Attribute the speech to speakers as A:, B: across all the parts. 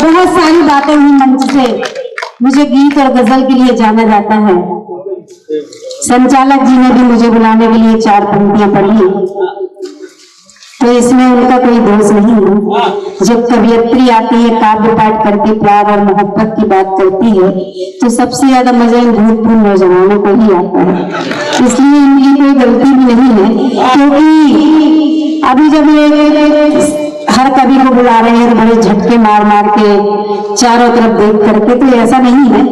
A: बहुत सारी बातें हुई मंच से। मुझे गीत और गजल के लिए जाना जाता है। संचालक जी ने भी मुझे बुलाने के लिए 4 पंक्तियां पढ़ी, तो इसमें उनका कोई दोष नहीं है। जब कवियत्री आती है, काव्य पाठ करती, प्यार और मोहब्बत की बात करती है, तो सबसे ज्यादा मजा इन भूतपूर्व नौजवानों को ही आता है। इसलिए इनकी कोई गलती भी नहीं है, क्योंकि अभी जब ये हर कवि को बुला रहे हैं तो बड़े झटके मार मार के चारों तरफ देख करके, तो ऐसा नहीं है।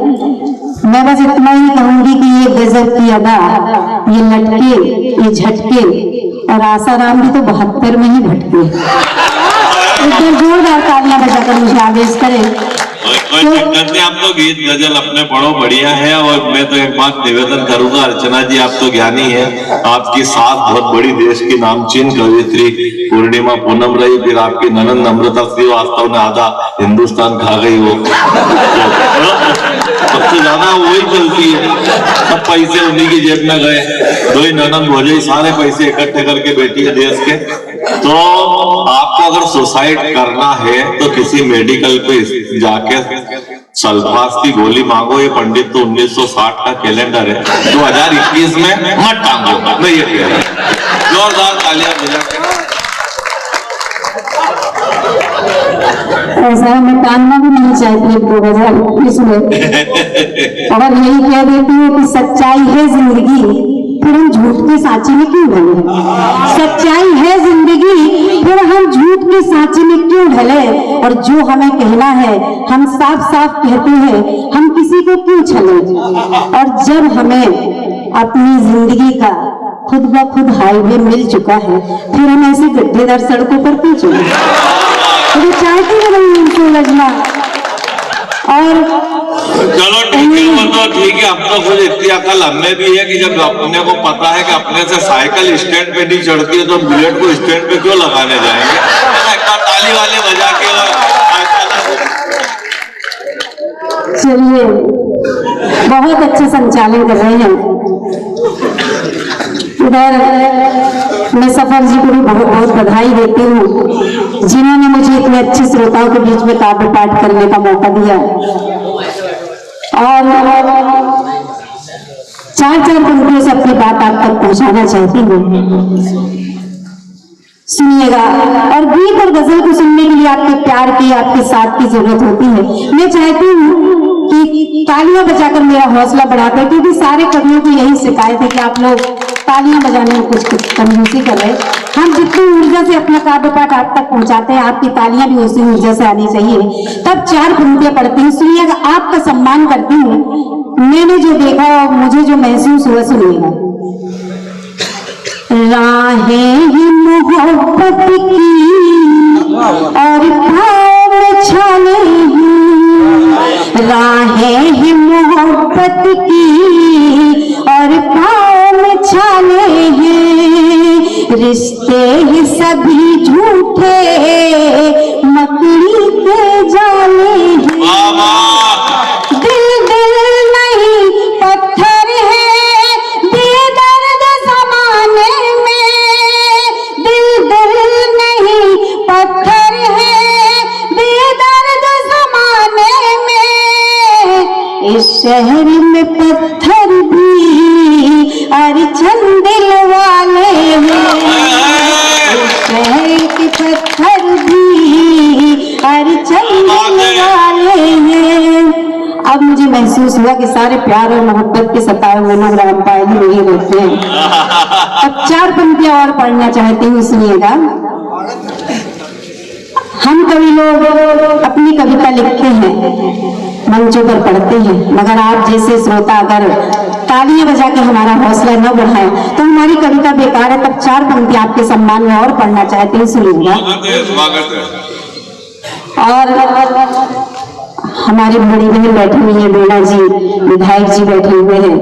A: मैं बस इतना ही कहूंगी कि ये गजब की अदा, ये लटके, ये झटके, और आसाराम भी तो 72 में ही भटके। एक जोरदार तालियां बजाकर मुझे आदेश करें।
B: कोई दिक्कत नहीं, आप तो गीत गजल अपने पढ़ो, बढ़िया है। और मैं तो एक बात निवेदन करूंगा, अर्चना जी आप तो ज्ञानी है, आपकी सास बहुत बड़ी देश की नामचीन कवियत्री पूर्णिमा पूनम रही, फिर आपकी ननंद अमृता श्रीवास्तव ने आधा हिंदुस्तान खा गई। वो सबसे ज्यादा वही चलती है, सब पैसे उन्हीं की जेब में गए, 2 ही ननंद हो जाए, सारे पैसे इकट्ठे करके बैठी है देश के। तो आपको अगर सुसाइड करना है तो किसी मेडिकल पे जाके सल्फास की गोली मांगो। ये पंडित तो 1960 का कैलेंडर है, 2021 में मत टांगो, मैं ये कह रहा हूं। जोरदार तालियां बजाकर।
A: ऐसा मैं टांगना भी नहीं चाहती 2021 में, और यही कह देती हूँ कि सच्चाई है जिंदगी, फिर हम झूठ के सांचे में क्यों ढले। सच्चाई है जिंदगी, फिर हम झूठ के सांचे में क्यों ढले। और जो हमें कहना है हम साफ साफ कहते हैं, हम किसी को क्यों छले। और जब हमें अपनी जिंदगी का खुद ब खुद हाईवे मिल चुका है, फिर हम ऐसे गड्ढेदार सड़कों पर क्यों चले। तो चाहती है नहीं उनको उलझना। और
B: चलो ठीक है, वो तो ठीक है, अब तो कुछ इतनी अकल हमें भी है कि जब अपने को पता है कि अपने से साइकिल स्टैंड पे नहीं चढ़ती है, तो बुलेट को स्टैंड पे क्यों लगाने जाएंगे। ताली वाले बजा के
A: चलिए, बहुत अच्छे संचालन कर रहे हैं। इधर मैं सफर जी को भी बहुत बहुत बधाई देती हूँ, जिन्होंने मुझे इतने अच्छे श्रोताओं के बीच में काव्य पाठ करने का मौका दिया। और 4 पंक्तियों से अपनी बात आप तक पहुंचाना चाहती हूँ, सुनिएगा। और गीत और गजल को सुनने के लिए आपके प्यार की, आपके साथ की जरूरत होती है। मैं चाहती हूँ कि तालियां बजाकर मेरा हौसला बढ़ाकर, क्योंकि सारे कवियों की यही शिकायत है कि आप लोग तालियां बजाने में कुछ कंजूसी कर रहे हैं। हम जितनी ऊर्जा से अपना काव्य पाठ आप तक पहुंचाते हैं, आपकी तालियां भी उसी ऊर्जा से आनी चाहिए। तब 4 पंक्तियां पढ़ती हूँ, सुनिएगा, आपका सम्मान करती हूँ। मैंने जो देखा और मुझे जो महसूस हुआ, सुनिएगा। राहें ही मोहब्बत की और पाँव में छाले हैं, राहें ही मोहब्बत की और पाँव में छाले हैं, रिश्ते ही सभी झूठे मकड़ी के जाले हैं। दिल दिल नहीं पत्थर है, बेदर्द ज़माने में, दिल दिल नहीं पत्थर है, बेदर्द ज़माने में, इस शहर में पत्थर भी अरछन दिल वाले हैं, इस शहर के पत्थर भी अरछन दिल वाले हैं। अब मुझे महसूस हुआ कि सारे प्यार और मोहब्बत के सताए हुए लोग रामपाल ही नहीं रहते हैं। अब 4 पंक्तियां और पढ़ना चाहती हूँ, सुनिएगा। हम कवि लोग अपनी कविता लिखते हैं, मंचों पर पढ़ते हैं, मगर आप जैसे श्रोता अगर तालियां बजा के हमारा हौसला न बढ़ाए तो हमारी कविता बेकार है। तब 4 पंक्तियां आपके सम्मान में और पढ़ना चाहती हूँ, सुनिएगा। और हमारी बड़ी बहन बैठी हुई है, बेड़ा जी, विधायक जी बैठे हुए हैं,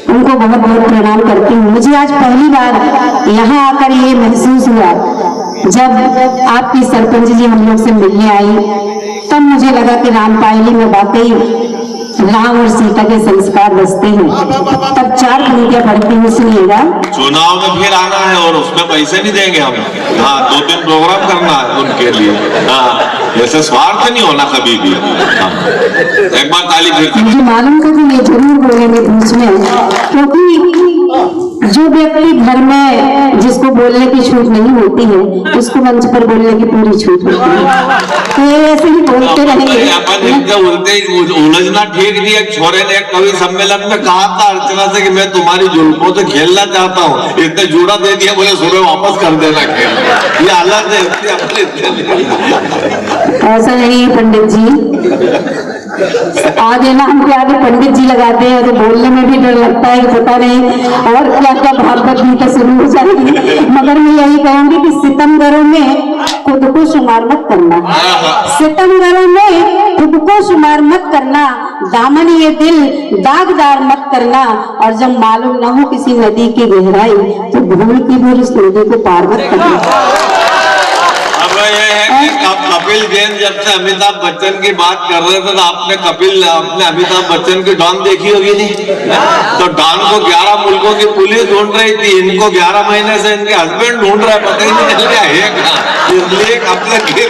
A: उनको बहुत बहुत प्रणाम करती हूँ। मुझे आज पहली बार यहाँ आकर ये महसूस हुआ, जब आपकी सरपंच जी हम लोग से मिलने आई, तब मुझे लगा कि रामपायली में वाकई राम और सीता के संस्कार बसते हैं, तब 4 पंक्तियां पढ़ती हूँ, सुनिएगा।
B: चुनाव में फिर आना है और उसमें पैसे नहीं देंगे हम। हाँ, 2-3 प्रोग्राम करना है उनके लिए। हाँ, ऐसे स्वार्थ नहीं होना कभी भी। हाँ, एक बार ताली फिर।
A: मुझे मालूम था कि ये जरूर बोलेंगे बीच में, क्योंकि जो व्यक्ति घर में जिसको बोलने की छूट नहीं होती है, उसको मंच पर बोलने की पूरी छूट होती है। तो ये ऐसे ही बोलते रहेंगे।
B: अपन इनके उल्टे उलझना ठीक नहीं। एक छोरे ने एक कवि सम्मेलन में कहा था अर्चना से कि मैं तुम्हारी जुल्फों से खेलना चाहता हूँ, इसने जूड़ा दे दिया, बोले सुबह वापस कर देना खेल। ये अलग है,
A: ऐसा नहीं है पंडित जी। आगे ना हमके आगे पंडित जी लगाते हैं तो बोलने में भी डर लगता है कि पता नहीं और क्या क्या भागवत गीता शुरू हो जाएगी। मगर मैं यही कहूंगी कि सितमगरों में खुद को शुमार मत करना, सितमगरों में खुद को शुमार मत करना, दामन ये दिल दागदार मत करना, और जब मालूम न हो किसी नदी की गहराई तो भूल की भी उस नदी को पार मत करना।
B: कपिल जैन जब से अमिताभ बच्चन की बात कर रहे थे तो आपने अमिताभ बच्चन की डॉन देखी होगी नहीं? तो डॉन को 11 मुल्कों की पुलिस ढूंढ रही थी, इनको 11 महीने से इनके हस्बैंड ढूंढ रहा है, पता ही नहीं चल रहा है कहाँ, इसलिए अपने घेर।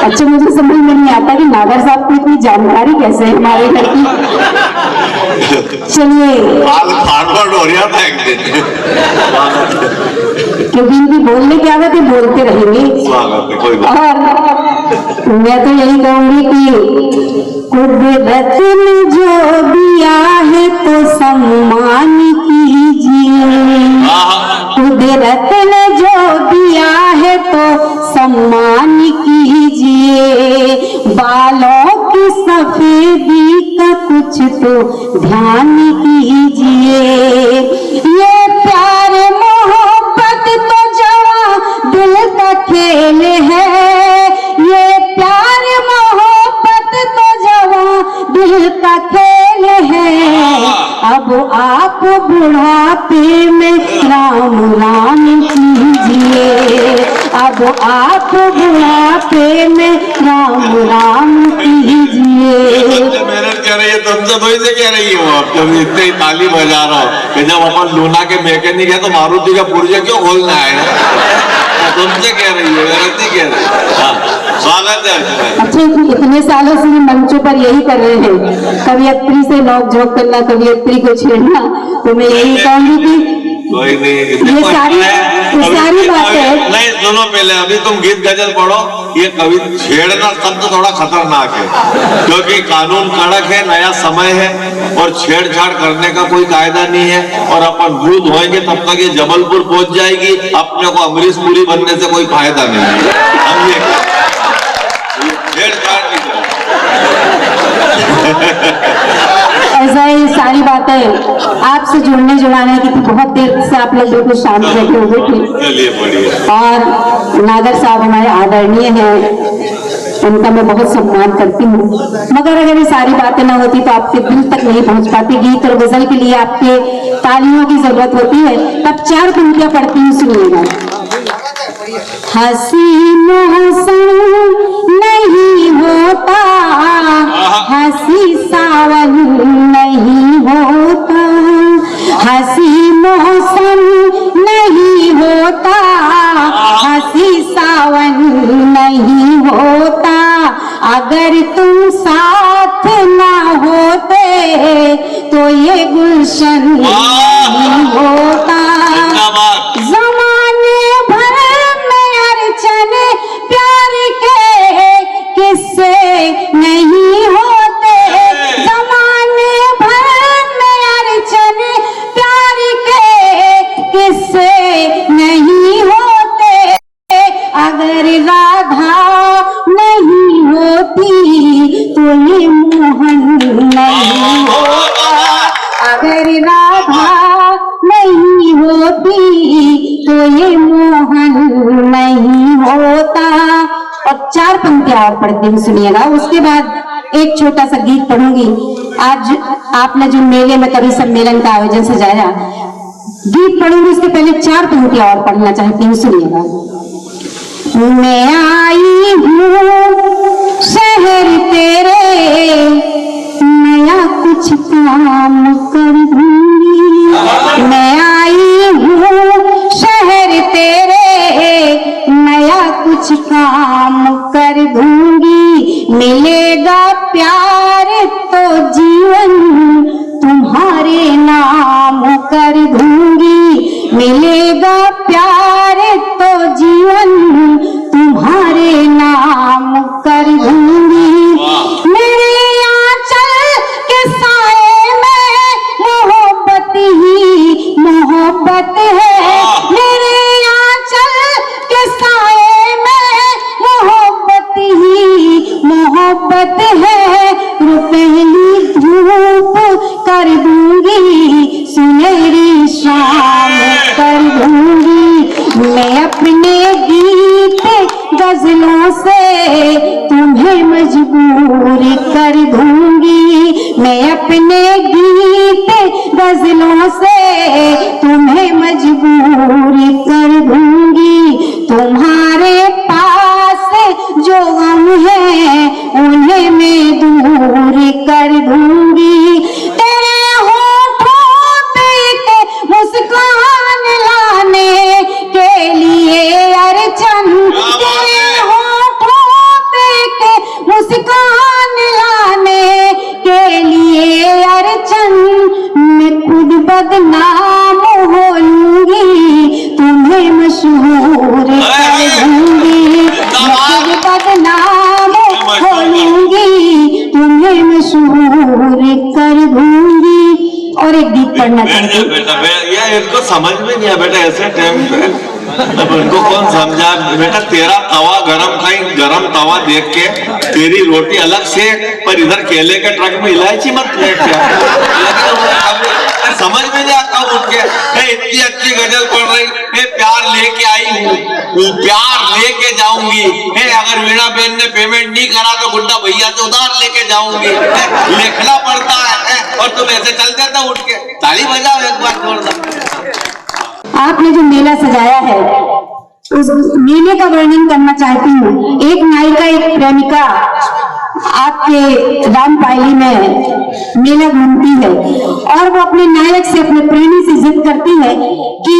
A: अच्छा, मुझे समझ में नहीं आता कि नागर साहब को इतनी जानकारी कैसे है हमारे घर की। चलिए,
B: फॉरवर्ड हो रहा था एक दिन,
A: क्योंकि इनकी बोलने की आदत है, बोलते रहेंगे।
B: कोई बात।
A: और मैं तो यही कहूंगी कि कुदरत ने जो दिया है तो सम्मान कीजिए, कुदरत ने जो दिया है तो सम्मान कीजिए, बालों की सफेदी का कुछ तो ध्यान कीजिए, ये प्यार मोहब्बत तो जवां दिल का खेल है, ये प्यार मोहब्बत तो जवां दिल का खेल है, अब आप बुढ़ापे में राम राम कीजिए, अब आप बुढ़ापे में राम राम कीजिए।
B: मेहनत कर रही है, तुमसे थोड़ी से कह रही हो आप, जब इतने ही ताली बजा रहा हो कि जब अपन लूना के मैकेनिक है तो मारुति का पुर्जा क्यों खोलना है? तुमसे कह रही हो, मेहनत नहीं कह रही। स्वागत है।
A: अच्छा, इतने सालों से मंचों पर यही कर रहे हैं, कवियत्री से नोक झोंक करना, कवियत्री को छेड़ना, तो मैं यही कहूंगी कि
B: कोई नहीं,
A: ये सारी बातें
B: नहीं। सुनो पहले, अभी तुम गीत गजल पढ़ो। ये कवि छेड़ना शब्द थोड़ा खतरनाक है, क्योंकि कानून कड़क है, नया समय है और छेड़छाड़ करने का कोई कायदा नहीं है, और अपन दूध होएंगे तब तक ये जबलपुर पहुंच जाएगी, अपने को अमरीश पुरी बनने से कोई फायदा नहीं है। हम ये छेड़छाड़ नहीं करें।
A: ऐसा ही सारी बातें आपसे जुड़ने जुड़ाने की थी, बहुत देर से आप लोग बिल्कुल शांत बैठे हुए थे, और नागर साहब हमारे आदरणीय हैं, उनका मैं बहुत सम्मान करती हूँ, मगर अगर ये सारी बातें ना होती तो आपके दिल तक नहीं पहुंच पाती। गीत और गजल के लिए आपके तालियों की जरूरत होती है, तब 4 पंक्तियां पढ़ती हूँ, सुनिएगा। हसीनों से नहीं होता, हंसी सावन नहीं होता, हंसी मौसम नहीं होता, हंसी सावन नहीं होता, अगर तुम साथ ना होते तो ये गुलशन नहीं होता, जमाने भर में अर्चन प्यार के किस्से नहीं होते, जमाने भर में अर्चन प्यार के किस्से नहीं होते, अगर राधा नहीं होती तो ये मोहन नहीं होता, अगर राधा नहीं होती तो ये मोहन नहीं होता। और 4 पंक्तियां और पढ़ती हूँ, सुनिएगा। उसके बाद एक छोटा सा गीत पढ़ूंगी। आज आपने जो मेले में कवि सम्मेलन का आयोजन सजाया, गीत पढ़ूंगी, उसके पहले 4 पंक्तियां और पढ़ना चाहती हूँ, सुनिएगा। मैं आई हूँ शहर तेरे, नया कुछ काम कर दूंगी। मैं आई हूँ शहर तेरे, नया कुछ काम कर दूंगी। मिलेगा प्यार तो जीवन तुम्हारे नाम कर दूंगी। मिलेगा प्यार तो जीवन तुम्हारे नाम कर दूंगी। मेरे आंचल के साए में मोहब्बत ही मोहब्बत है। मेरे आंचल के साए में मोहब्बत ही मोहब्बत है। पहली धूप कर दूंगी, सुनहरी शाम कर दूंगी। मैं अपने गीत गजलों से तुम्हें मजबूर कर दूंगी। मैं अपने गीत गजलों से तुम्हें मजबूर कर दूंगी। तुम्हारे पास जो गम है उन्हें मैं दूर कर दूंगी। तेरे होठों पे के मुस्कान लाने के लिए अर्चन, तेरे होठों पे के मुस्कान लाने के लिए अर्चन, मैं खुद बदनाम हो लूंगी, तुम्हें मशहूर कर दूंगी। मैं खुद बदनाम हो लूंगी, तुम्हें मशहूर कर दूंगी। और एक गीत पढ़ना चाहती हूँ।
B: बेटा ये इनको समझ में नहीं है बेटा, ऐसे टाइम पे अब उनको कौन समझा। बेटा तेरा तवा गरम, कहीं गरम तवा देख के तेरी रोटी अलग से, पर इधर केले के ट्रक में इलायची मत फेंक के। समझ में नहीं आता उठ के इतनी अच्छी गजल पढ़ रही है। प्यार लेके आई हूँ, प्यार लेके जाऊंगी। अगर वीणा बहन ने पेमेंट नहीं करा तो गुड्डा भैया से उधार लेके जाऊंगी। लिखना पड़ता है और तुम ऐसे चल देता उठ के। ताली बजाओ एक बार जोरदार।
A: आपने जो मेला सजाया है उस मेले का वर्णन करना चाहती हूँ। एक नायिका एक प्रेमिका आपके रामपायली में मेला घूमती है और वो अपने नायक से, अपने प्रेमी से जिद करती है कि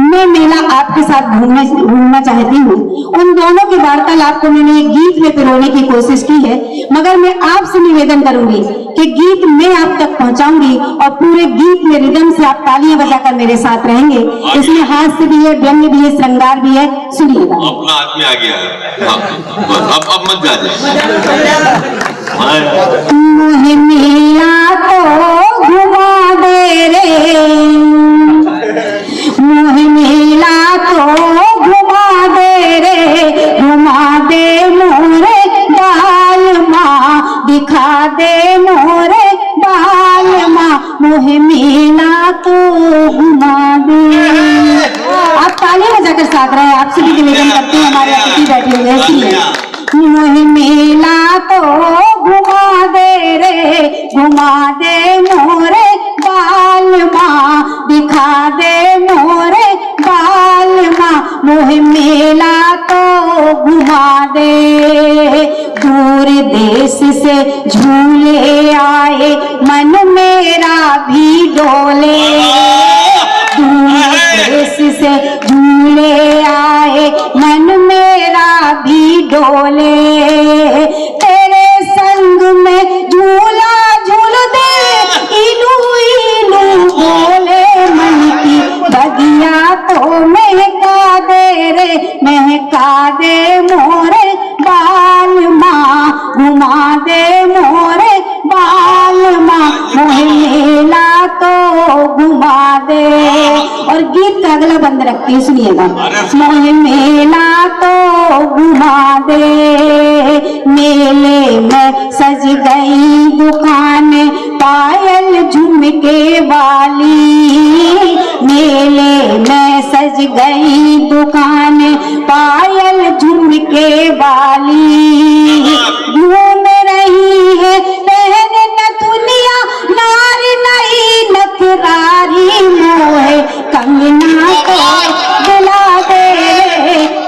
A: मैं मेला आपके साथ घूमना चाहती हूँ। उन दोनों की वार्तालाप को मैंने एक गीत में पिरोने की कोशिश की है, मगर मैं आपसे निवेदन करूंगी कि गीत मैं आप तक पहुंचाऊंगी और पूरे गीत में रिदम से आप तालियां बजाकर मेरे साथ रहेंगे। इसमें हास्य भी है, व्यंग्य भी है, श्रृंगार भी है। सुनिएगा।
B: अपना आदमी आ गया है। अब मत जा
A: मुझे मेला तो घुमा दे रे, मुझे मेला तो घुमा दे रे, घुमा दे मोरे बाल माँ, दिखा दे मोरे बाल माँ, मुझे मेला तो घुमा दे। आप ताली बजाकर साथ रहे, आपसे भी निवेदन करते हैं, हमारे अतिथि बैठे हुए हैं, इसलिए मुझे मेला तो घुमा दे रे, घुमा दे मोरे बाल माँ, दिखा दे मोरे बाल माँ, मुझे मेला तो घुमा दे। दूर देश से झूले आए, मन मेरा भी डोले, दूर देश से झूले आए, मन मेरा भी डोले, तेरे संग में झूला झूल दे, इलू इलू बोले, मन की बगिया तो महका दे रे, महका दे मोरे बाल माँ, घुमा दे मोरे बाल माँ, मोहे मेला तो घुमा दे। और गीत का अगला बंद रखती है, सुनिएगा। मोहे मेला तो घुमा दे, मेले में सज गई दुकान पायल झुमके वाली, मेले में सज गई दुकान पायल झुमके वाली, घूम रही है पहन नथुनिया नार नहीं नथरारी, मोहे कंगना को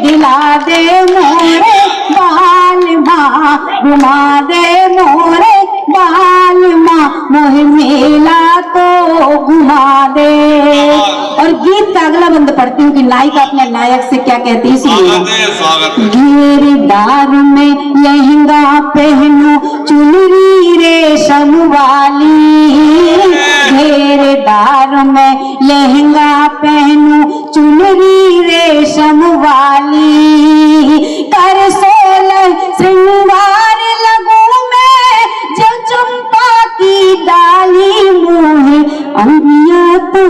A: दिला दे घुमा दे मोरे बाल माँ, मोहे मेला तो घुमा दे। और गीत का अगला बंद पढ़ती हूँ कि नायिका अपने नायक से क्या कहती है, सुनिए। घेरदार में लहंगा पहनो, चुनरी रेशम वाली, घेरदार में लहंगा पहनो, चुनरी रेशम वाली, कर सोलह श्रृंगार लगूं मैं, जो चंपा की डाली, मुँह अंबिया तो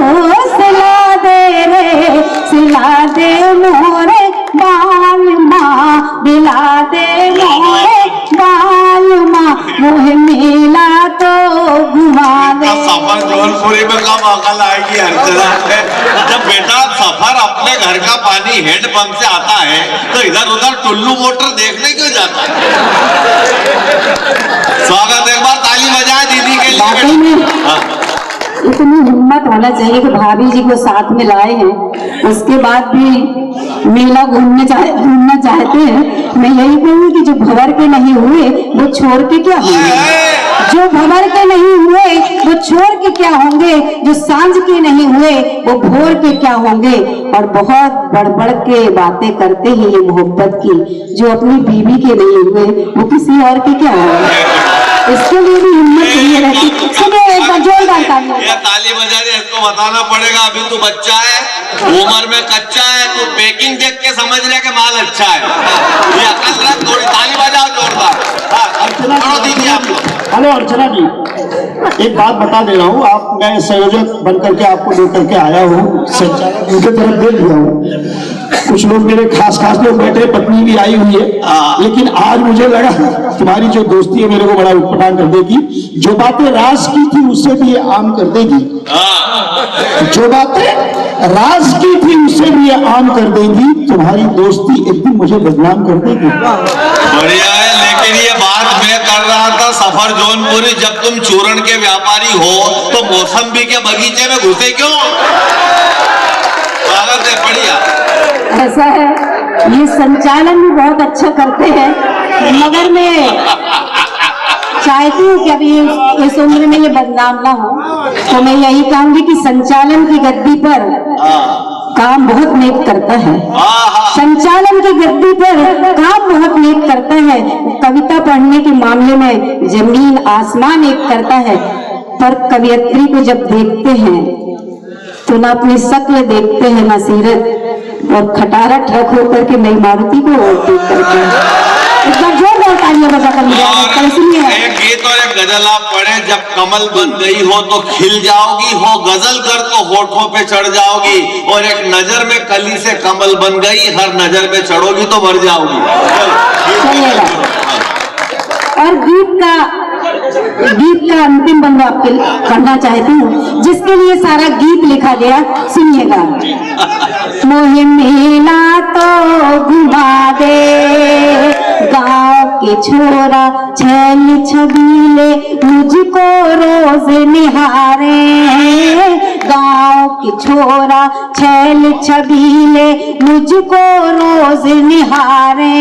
A: सिला दे रे, सिला दे मोरे बाल माँ, दिला दे मोरे बाल माँ, मोहे मेला तो घुमा दे।
B: सफर जौनपुरी में कब अकल आएगी अर्चना? जब बेटा सफर अपने घर का पानी हैंडपंप से आता है तो इधर उधर टुल्लू मोटर देखने क्यों जाता है? स्वागत, एक बार ताली बजाए दीदी के
A: वाकई
B: लिए।
A: में इतनी हिम्मत होना चाहिए कि भाभी जी को साथ में लाए हैं, उसके बाद भी मेला घूमना चाहते हैं। मैं यही कहूँगी कि जो भंवर के नहीं हुए वो छोड़ के क्या होंगे, जो भंवर के नहीं हुए वो छोड़ के क्या होंगे, जो सांझ के नहीं हुए वो भोर के क्या होंगे। और बहुत बढ़ के बातें करते हैं ये मोहब्बत की, जो अपनी बीवी के नहीं हुए वो किसी और के क्या होंगे। इसके लिए भी हिम्मत चाहिए रहती। सुनिए एक बार जोरदार ताली।
B: ये ताली बजा दे, इसको बताना पड़ेगा अभी तू बच्चा है, उम्र में कच्चा है, तू पैकिंग देख के समझ रहा है कि माल अच्छा है। ये अकल रख, थोड़ी ताली बजाओ जोरदार। करो दीदी आप।
C: हेलो अर्चना जी, एक बात बता दे रहा हूँ, आप मैं संयोजक बनकर के आपको लेकर के आया हूँ, संचालक उनके तरफ दे दिया हूँ। कुछ लोग मेरे खास लोग बैठे, पत्नी भी आई हुई है, लेकिन आज मुझे लगा तुम्हारी जो दोस्ती है मेरे को बड़ा उत्पन्न कर देगी। जो बातें राज की थी उससे भी ये आम कर देगी, जो बातें राज की थी उससे भी ये आम कर देगी। तुम्हारी दोस्ती एक दिन मुझे बदनाम कर देगी।
B: बढ़िया है, लेकिन ये बात मैं कर रहा था सफर जौनपुरी, जब तुम चूरण के व्यापारी हो तो मौसम्बी के बगीचे में घुसे क्यों? स्वागत है, बढ़िया।
A: ऐसा है, ये संचालन भी बहुत अच्छा करते हैं, मगर मैं चाहती हूँ कि अभी इस उम्र में ये बदनाम ना हो, तो मैं यही कहूंगी कि संचालन की गद्दी पर काम बहुत नेक करता है, संचालन की गद्दी पर काम बहुत नेक करता है। कविता पढ़ने के मामले में जमीन आसमान एक करता है, पर कवियत्री को जब देखते हैं तो ना अपनी शक्ल देखते हैं ना सीरत, और खटारा ट्रक होकर के नई मारुति को ओवरटेक करते हैं। एक बार जोरदार तालियां बजाकर
B: एक गीत और एक गजल आप पढ़े, जब कमल बन गई हो तो खिल जाओगी, हो गजल कर तो होठों पे चढ़ जाओगी, और एक नजर में कली से कमल बन गई, हर नजर में चढ़ोगी तो मर जाओगी।
A: और गीत का अंतिम बंद आपके पढ़ना चाहती हूँ, जिसके लिए सारा गीत लिखा गया, सुनिएगा। मोहे मेला तो घुमा दे, गाँव के छोरा छैल छबीले मुझको रोज निहारे, गाँव के छोरा छैल छबीले मुझको रोज निहारे,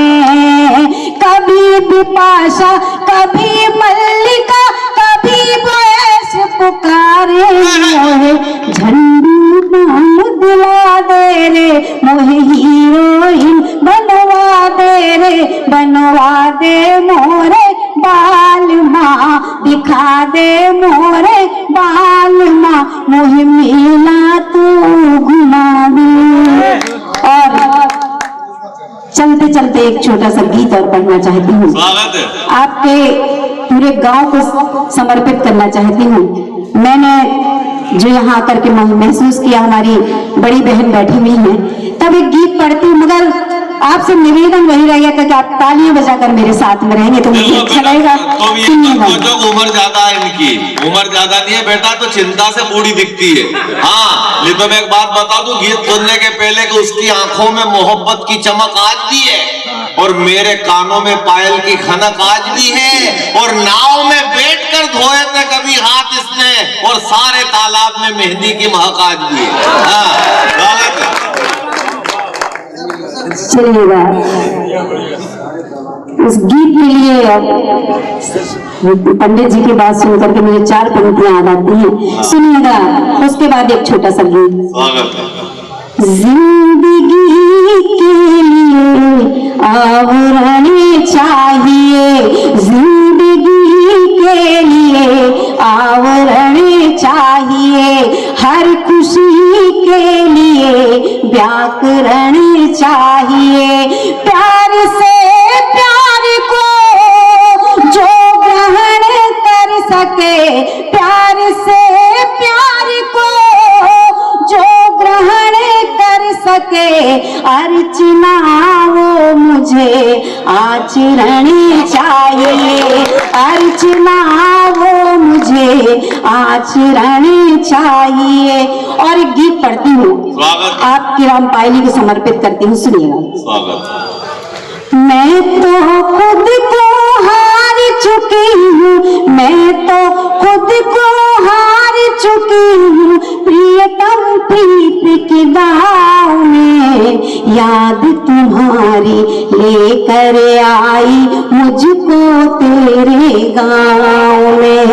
A: कभी बिपाशा कभी मल्लिका कभी बयस पुकारे, मोहे झंडू बाम दिला दे रे, मोहे हीरोइन बनवा दे रे, बनवा दे मोरे बाल माँ, दिखा दे मोरे बाल माँ, मोहे मेला तू घुमा दे। और चलते चलते एक छोटा सा गीत और पढ़ना चाहती हूँ, आपके पूरे गांव को समर्पित करना चाहती हूँ। मैंने जो यहाँ आकर के महसूस किया, हमारी बड़ी बहन बैठी हुई है, तब एक गीत पढ़ती हूँ, मगर आपसे निवेदन वही रहेगा कि आप तालियां बजाकर मेरे साथ में रहेंगे तो मुझे अच्छा लगेगा।
B: जो उम्र ज्यादा है, इनकी उम्र ज्यादा नहीं है बेटा, तो चिंता से बूढ़ी दिखती है। हाँ, लेकिन तो मैं एक बात बता दूं, गीत सुनने के पहले कि उसकी आंखों में मोहब्बत की चमक आज भी है, और मेरे कानों में पायल की खनक आज भी है, और नाव में बैठकर धोए थे कभी हाथ इसने, और सारे तालाब में मेहंदी की महक आज भी है। हाँ,
A: चलिएगा इस गीत के लिए पंडित जी की बात सुनकर के मुझे 4 पंक्तियां याद आती हैं, सुनिएगा। उसके बाद एक छोटा सा गीत। जिंदगी के लिए आवरण चाहिए, जिंदगी के लिए आवरण चाहिए, हर खुशी के लिए व्याकरण चाहिए, प्यार से प्यार को जो ग्रहण कर सके, प्यार से प्यार को जो ग्रहण कर सके, अर्चना वो मुझे आचरण चाहिए, अर्चना वो मुझे आचरण चाहिए। और एक गीत पढ़ती हूँ, आपकी रामपायली को समर्पित करती हूँ, सुनिएगा। मैं तो खुद को हार चुकी हूँ, मैं तो खुद को हार चुकी हूँ, प्रियतम प्रीत की दाव में याद तुम्हारी लेकर आई मुझको तेरे गाँव में।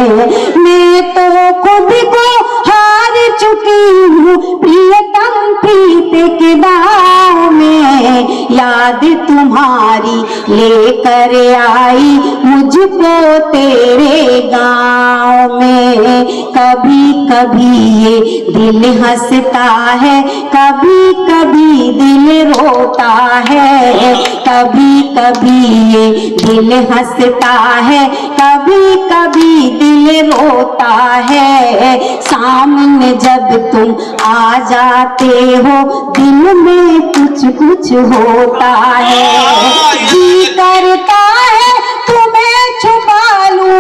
A: मैं तो खुद को हार चुकी हूँ, प्रियतम प्रीत की दाव में याद तुम्हारी लेकर आई मुझको तेरे गाँव में। कभी कभी ये दिल हंसता है, कभी कभी दिल रोता है, कभी कभी ये दिल हंसता है, कभी कभी दिल रोता है, सामने जब तुम आ जाते हो दिल में कुछ कुछ होता है, जी करता है तुम्हें छुपा लूं,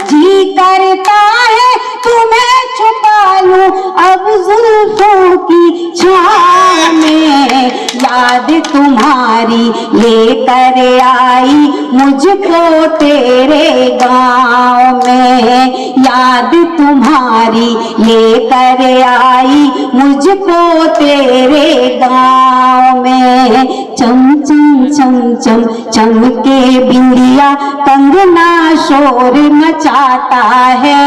A: जी करता है तुम्हें छुपा लूं, अब जुल्फों की छाँव में याद तुम्हारी लेकर आई मुझको तेरे गाँव में, याद तुम्हारी लेकर आई मुझको तेरे गाँव में। चम चम चम चम चमके बिंदिया कंगना शोर मचाता है,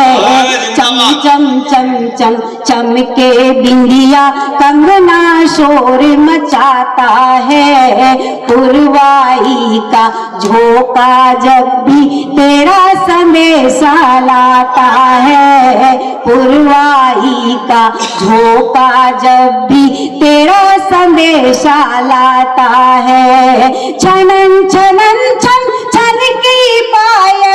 A: चम चम चम चम चमके बिंदिया कंगना शोर मचाता है, पुरवाई का झोंका जब भी तेरा संदेशा लाता है, पुरवाई का झोंका जब भी तेरा संदेशा लाता है, छनन छनन छन छन की पायल,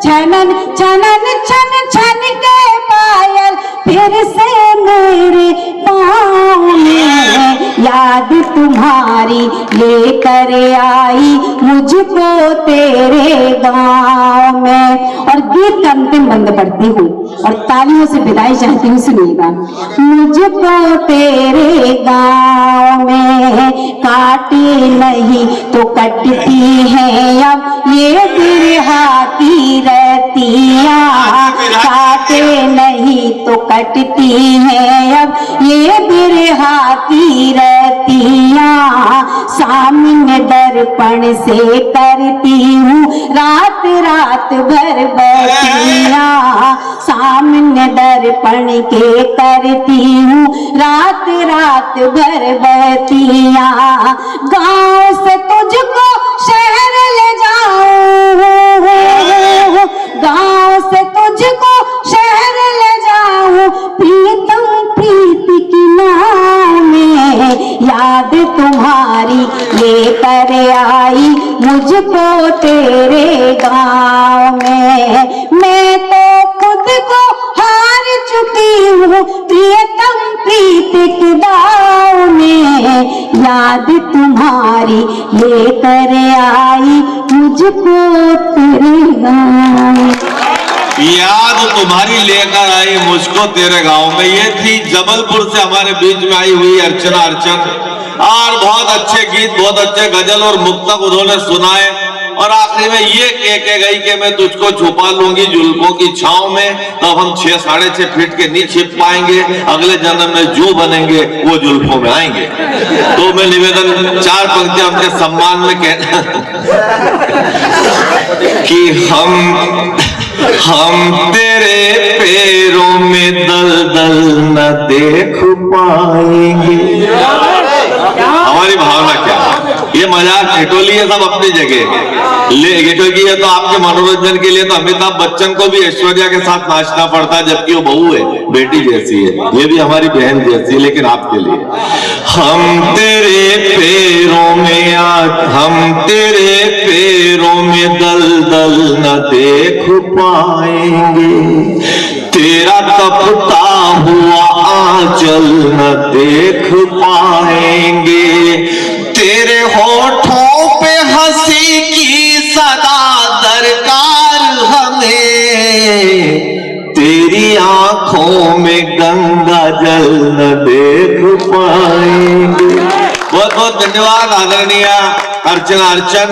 A: छनन छनन छन छन के पायल फिर से मेरे पाँव में याद तुम्हारी लेकर आई मुझको तेरे गाँव में। और गीत का अंतिम बंद पढ़ती हूँ और तालियों से विदाई चाहती हूँ, सुनिएगा। मुझको तेरे गाँव में काटे नहीं तो कटती है अब ये बिरहा की रतियाँ, काटे नहीं तो कटती है अब ये बिरहा की रतियाँ, सामने दर्पण से करती हूँ रात रात भर बतियाँ, सामने दर्पण के करती हूँ रात रात भर बतियाँ, गाँव से तुझको शहर ले जाऊँ, गाँव से तुझको शहर ले जाऊँ, प्रीतम प्रीत की नाव में याद तुम्हारी लेकर आई मुझको तेरे गाँव में। मैं तो खुद को हार चुकी हूँ, प्रियतम प्रीत की दाव में याद तुम्हारी लेकर आई मुझको तेरे गाँव।
B: याद तुम्हारी लेकर आई मुझको तेरे गांव में, ये थी जबलपुर से हमारे बीच में आई हुई अर्चना अर्चन। और बहुत अच्छे गीत, बहुत अच्छे गजल और मुक्तक उन्होंने सुनाए। और आखिरी में ये कह के गई कि मैं तुझको छुपा लूंगी जुल्फों की छांव में, तब हम 6 साढ़े 6 फीट के नहीं छिप पाएंगे, अगले जन्म में जो बनेंगे वो जुल्फों में आएंगे। तो मैं निवेदन 4 पंक्तियां उनके सम्मान में कहना कि हम तेरे पैरों में दलदल न देख पाएंगे। हमारी भावना क्या है? ये मजाक ठिठोली है सब अपनी जगह क्योंकि ये तो आपके मनोरंजन के लिए तो अमिताभ बच्चन को भी ऐश्वर्या के साथ नाचना पड़ता है, जबकि वो बहू है, बेटी जैसी है, ये भी हमारी बहन जैसी है, लेकिन आपके लिए हम तेरे पैरों में दलदल न देख पाएंगे, तेरा तपता हुआ आंचल न देख पाएंगे, तेरे होठों पे हंसी की सदा दरकार हमें, तेरी आंखों में गंगा जल न देख पाएंगे। बहुत बहुत धन्यवाद आदरणीय अर्चना अर्चन।